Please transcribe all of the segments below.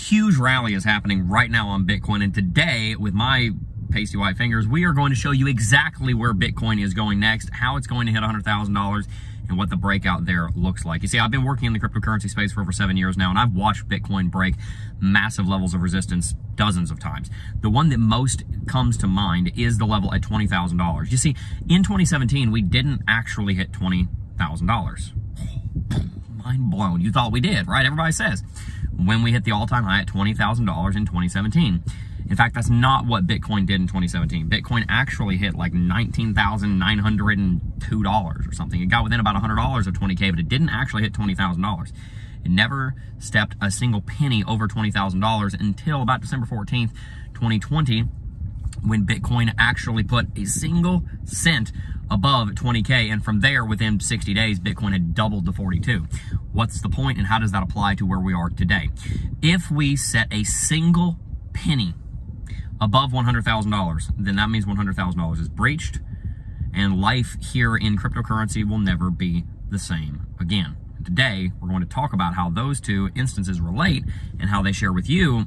huge rally is happening right now on Bitcoin, and today, with my pasty white fingers, we are going to show you exactly where Bitcoin is going next, how it's going to hit $100,000, and what the breakout there looks like. You see, I've been working in the cryptocurrency space for over 7 years now, and I've watched Bitcoin break massive levels of resistance dozens of times. The one that most comes to mind is the level at $20,000. You see, in 2017, we didn't actually hit $20,000. Mind blown. You thought we did, right? Everybody says. When we hit the all-time high at $20,000 in 2017. In fact, that's not what Bitcoin did in 2017. Bitcoin actually hit like $19,902 or something. It got within about $100 of 20K, but it didn't actually hit $20,000. It never stepped a single penny over $20,000 until about December 14th, 2020, when Bitcoin actually put a single cent above 20K, and from there, within 60 days, Bitcoin had doubled to 42. What's the point, and how does that apply to where we are today? If we set a single penny above $100,000, then that means $100,000 is breached, and life here in cryptocurrency will never be the same again. Today, we're going to talk about how those two instances relate and how they share with you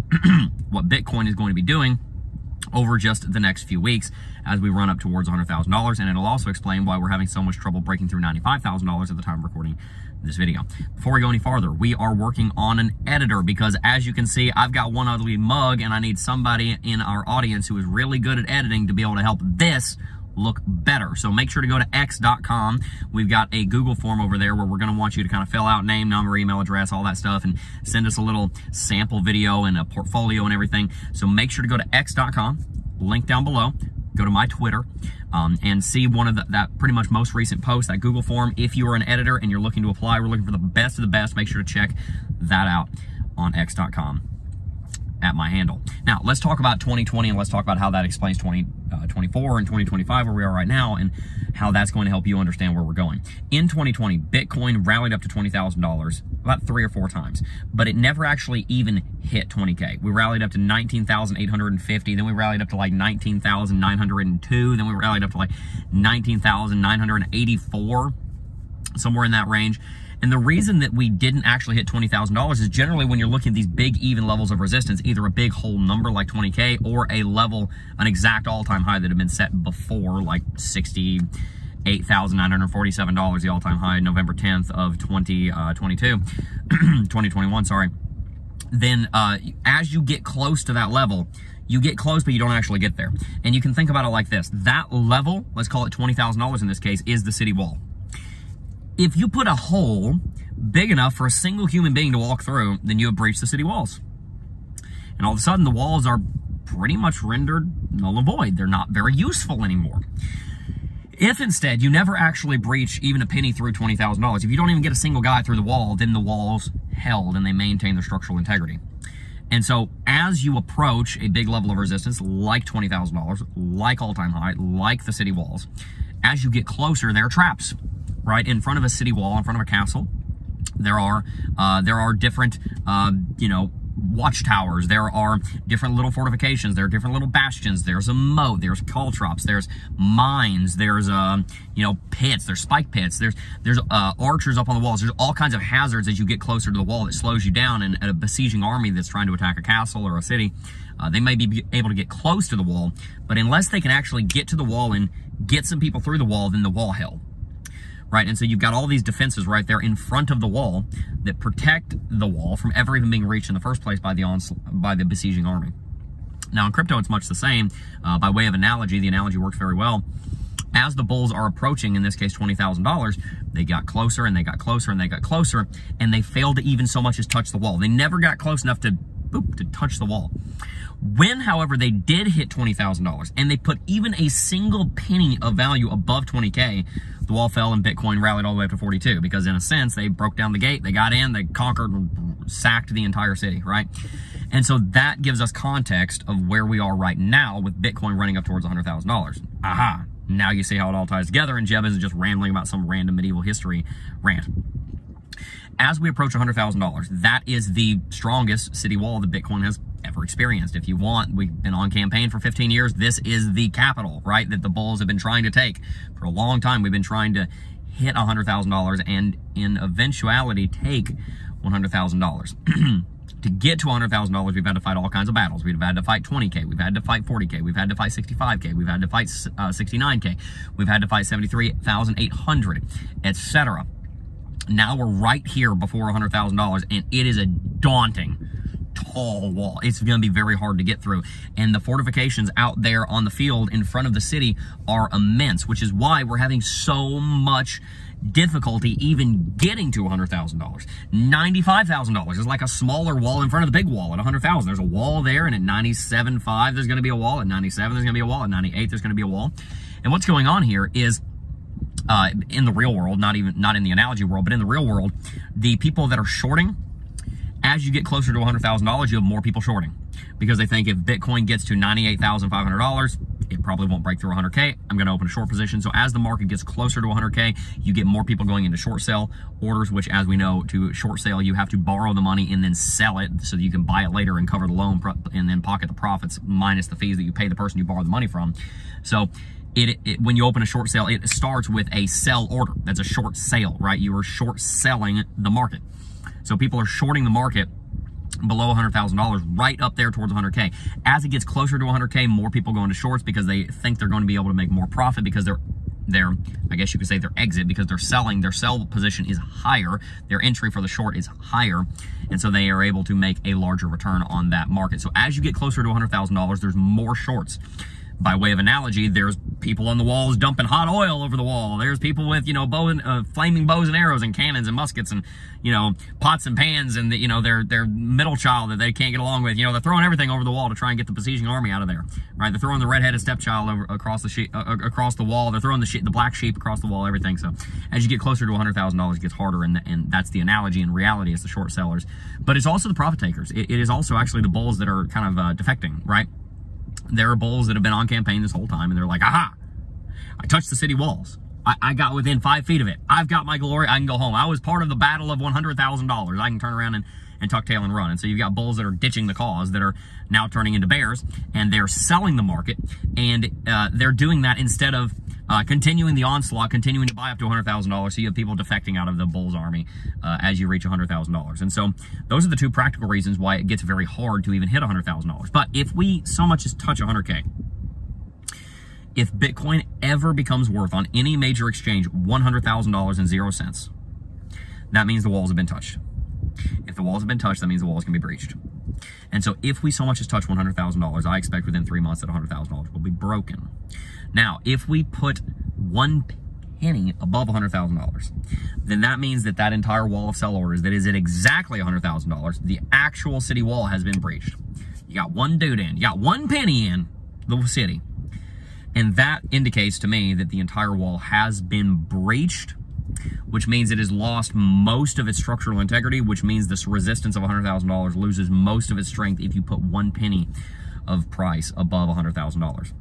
what Bitcoin is going to be doing over just the next few weeks as we run up towards $100,000, and it'll also explain why we're having so much trouble breaking through $95,000 at the time of recording this video. Before we go any farther, we are working on an editor because, as you can see, I've got one ugly mug, and I need somebody in our audience who is really good at editing to be able to help this look better. So make sure to go to x.com. We've got a Google form over there where we're going to want you to kind of fill out name, number, email address, all that stuff, and send us a little sample video and a portfolio and everything. So make sure to go to x.com, link down below, go to my Twitter, and see one of that pretty much most recent post, that Google form. If you are an editor and you're looking to apply, we're looking for the best of the best. Make sure to check that out on x.com. at my handle. Now, let's talk about 2020, and let's talk about how that explains 2024 and 2025, where we are right now, and how that's going to help you understand where we're going. In 2020, Bitcoin rallied up to $20,000 about 3 or 4 times, but it never actually even hit 20K. We rallied up to 19,850, then we rallied up to like 19,902, then we rallied up to like 19,984, somewhere in that range. And the reason that we didn't actually hit $20,000 is generally when you're looking at these big even levels of resistance, either a big whole number like 20K or a level, an exact all-time high that had been set before, like $68,947, the all-time high, November 10th of 2021, sorry. Then as you get close to that level, you get close, but you don't actually get there. And you can think about it like this. That level, let's call it $20,000 in this case, is the city wall. If you put a hole big enough for a single human being to walk through, then you have breached the city walls. And all of a sudden, the walls are pretty much rendered null and void. They're not very useful anymore. If instead you never actually breach even a penny through $20,000, if you don't even get a single guy through the wall, then the walls held and they maintain their structural integrity. And so as you approach a big level of resistance, like $20,000, like all-time high, like the city walls, as you get closer, there are traps. Right in front of a city wall, in front of a castle, there are different, watchtowers. There are different little fortifications. There are different little bastions. There's a moat. There's caltrops. There's mines. There's pits. There's spike pits. There's archers up on the walls. There's all kinds of hazards as you get closer to the wall that slows you down. And a besieging army that's trying to attack a castle or a city, they may be able to get close to the wall, but unless they can actually get to the wall and get some people through the wall, then the wall held. Right, and so you've got all these defenses right there in front of the wall that protect the wall from ever even being reached in the first place by the besieging army. Now in crypto, it's much the same. By way of analogy, the analogy works very well. As the bulls are approaching, in this case, $20,000, they got closer and they got closer and they got closer, and they failed to even so much as touch the wall. They never got close enough to touch the wall. When, however, they did hit $20,000 and they put even a single penny of value above 20K, the wall fell and Bitcoin rallied all the way up to 42, because in a sense, they broke down the gate, they got in, they conquered, sacked the entire city, right? And so that gives us context of where we are right now with Bitcoin running up towards $100,000. Aha, now you see how it all ties together, and Jeb isn't just rambling about some random medieval history rant. As we approach $100,000, that is the strongest city wall that Bitcoin has ever experienced. If you want, we've been on campaign for 15 years. This is the capital, right, that the bulls have been trying to take. For a long time, we've been trying to hit $100,000 and in eventuality take $100,000. To get to $100,000, we've had to fight all kinds of battles. We've had to fight 20K. We've had to fight 40K. We've had to fight 65K. We've had to fight 69K. We've had to fight 73,800, etc. Now we're right here before $100,000, and it is a daunting, tall wall. It's going to be very hard to get through. And the fortifications out there on the field in front of the city are immense, which is why we're having so much difficulty even getting to $100,000. $95,000 is like a smaller wall in front of the big wall at $100,000. There's a wall there, and at 97.5 there's going to be a wall. At 97 there's going to be a wall. At 98 there's going to be a wall. And what's going on here is in the real world, not in the analogy world, but in the real world, the people that are shorting, as you get closer to $100,000, you have more people shorting because they think if Bitcoin gets to $98,500, it probably won't break through 100K. I'm going to open a short position. So as the market gets closer to 100K, you get more people going into short sell orders, which, as we know, to short sale, you have to borrow the money and then sell it so that you can buy it later and cover the loan and then pocket the profits minus the fees that you pay the person you borrow the money from. So when you open a short sale, it starts with a sell order. That's a short sale, right? You are short selling the market. So people are shorting the market below $100,000, right up there towards 100K. As it gets closer to 100K, more people go into shorts because they think they're going to be able to make more profit because they're I guess you could say their exit, because they're selling, their sell position is higher, their entry for the short is higher, and so they are able to make a larger return on that market. So as you get closer to $100,000, there's more shorts. By way of analogy, there's people on the walls dumping hot oil over the wall. There's people with, flaming bows and arrows and cannons and muskets and, pots and pans and, their middle child that they can't get along with. They're throwing everything over the wall to try and get the besieging army out of there, right? They're throwing the red-headed stepchild across the wall. They're throwing the black sheep across the wall, everything. So as you get closer to $100,000, it gets harder, and that's the analogy. In reality, it's the short sellers. But it's also the profit takers. It is also actually the bulls that are kind of defecting, right? There are bulls that have been on campaign this whole time, and they're like, aha, I touched the city walls. I got within 5 feet of it. I've got my glory. I can go home. I was part of the battle of $100,000. I can turn around and tuck tail and run. And so you've got bulls that are ditching the cause, that are now turning into bears, and they're selling the market, and they're doing that instead of continuing the onslaught, continuing to buy up to $100,000. So you have people defecting out of the bull's army as you reach $100,000. And so those are the two practical reasons why it gets very hard to even hit $100,000. But if we so much as touch 100K, if Bitcoin ever becomes worth on any major exchange $100,000 and 0 cents, that means the walls have been touched. If the walls have been touched, that means the walls can be breached. And so if we so much as touch $100,000, I expect within 3 months that $100,000 will be broken. Now, if we put 1 penny above $100,000, then that means that that entire wall of sell orders that is at exactly $100,000, the actual city wall has been breached. You got one dude in, you got 1 penny in the city. And that indicates to me that the entire wall has been breached, which means it has lost most of its structural integrity, which means this resistance of $100,000 loses most of its strength if you put 1 penny of price above $100,000.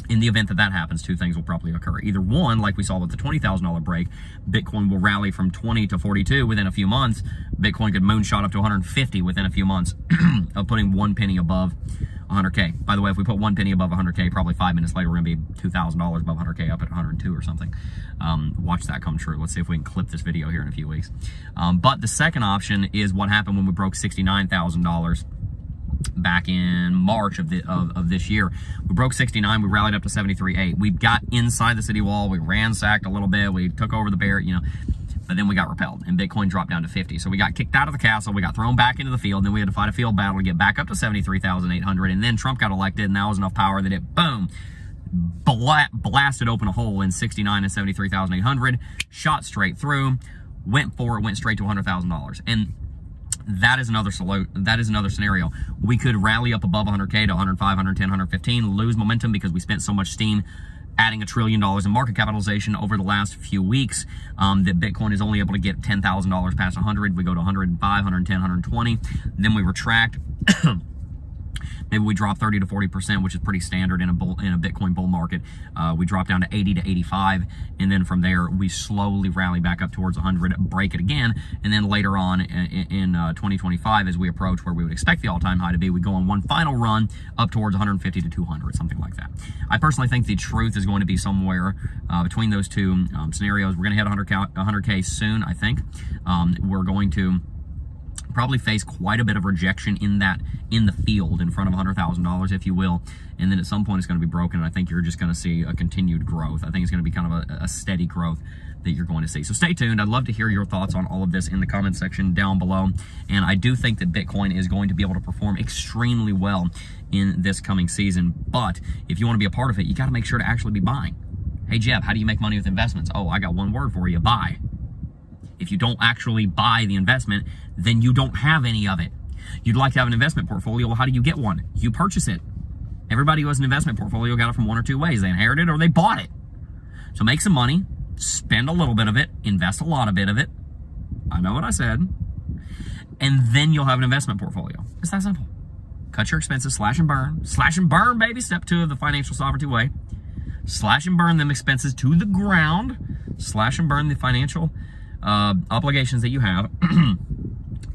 In the event that that happens, two things will probably occur. Either one, like we saw with the $20,000 break, Bitcoin will rally from 20 to 42 within a few months. Bitcoin could moonshot up to 150 within a few months of putting 1 penny above 100K. By the way, if we put 1 penny above 100K, probably 5 minutes later, we're going to be $2,000 above 100K, up at 102 or something. Watch that come true. Let's see if we can clip this video here in a few weeks. But the second option is what happened when we broke $69,000 back in March of this year. We broke 69, we rallied up to 73.8. We got inside the city wall, we ransacked a little bit, we took over the bear, but then we got repelled and Bitcoin dropped down to 50. So we got kicked out of the castle, we got thrown back into the field, then we had to fight a field battle to get back up to 73,800, and then Trump got elected, and that was enough power that it, boom, blasted open a hole in 69 and 73,800, shot straight through, went for it, went straight to $100,000. And that is another scenario. We could rally up above 100K to 105, 110, 115, lose momentum because we spent so much steam adding $1 trillion in market capitalization over the last few weeks that Bitcoin is only able to get $10,000 past 100. We go to 105, 110, 120. Then we retract. Maybe we drop 30 to 40%, which is pretty standard in a Bitcoin bull market. We drop down to 80 to 85, and then from there we slowly rally back up towards 100, break it again, and then later on in 2025, as we approach where we would expect the all-time high to be, we go on one final run up towards 150 to 200, something like that. I personally think the truth is going to be somewhere between those two scenarios. We're going to hit 100K soon, I think. We're going to probably face quite a bit of rejection in the field in front of $100,000, if you will. And then at some point it's going to be broken. And I think you're just going to see a continued growth. I think it's going to be kind of a steady growth that you're going to see. So stay tuned. I'd love to hear your thoughts on all of this in the comment section down below. And I do think that Bitcoin is going to be able to perform extremely well in this coming season. But if you want to be a part of it, you got to make sure to actually be buying. Hey, Jeb, how do you make money with investments? Oh, I got one word for you: buy. If you don't actually buy the investment, then you don't have any of it. You'd like to have an investment portfolio. Well, how do you get one? You purchase it. Everybody who has an investment portfolio got it from one or two ways. They inherited it or they bought it. So make some money, spend a little bit of it, invest a lot of it. I know what I said. And then you'll have an investment portfolio. It's that simple. Cut your expenses, slash and burn. Slash and burn, baby. Step 2 of the financial sovereignty way. Slash and burn them expenses to the ground. Slash and burn the financial obligations that you have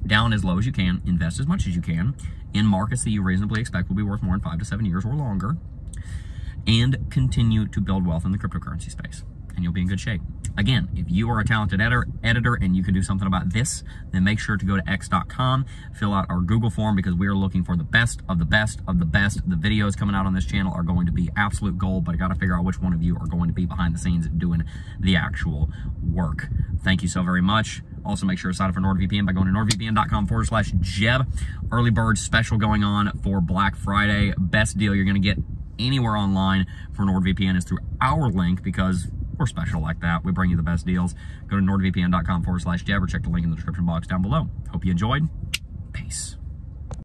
down as low as you can. Invest as much as you can in markets that you reasonably expect will be worth more in 5 to 7 years or longer, and continue to build wealth in the cryptocurrency space, and you'll be in good shape. Again, if you are a talented editor and you can do something about this, then make sure to go to x.com, fill out our Google form, because we are looking for the best of the best of the best. The videos coming out on this channel are going to be absolute gold, but I got to figure out which one of you are going to be behind the scenes doing the actual work. Thank you so very much. Also, make sure to sign up for NordVPN by going to nordvpn.com/Jeb. Early bird special going on for Black Friday. Best deal you're going to get anywhere online for NordVPN is through our link, because we're special like that. We bring you the best deals. Go to nordvpn.com/Jeb or check the link in the description box down below. Hope you enjoyed. Peace.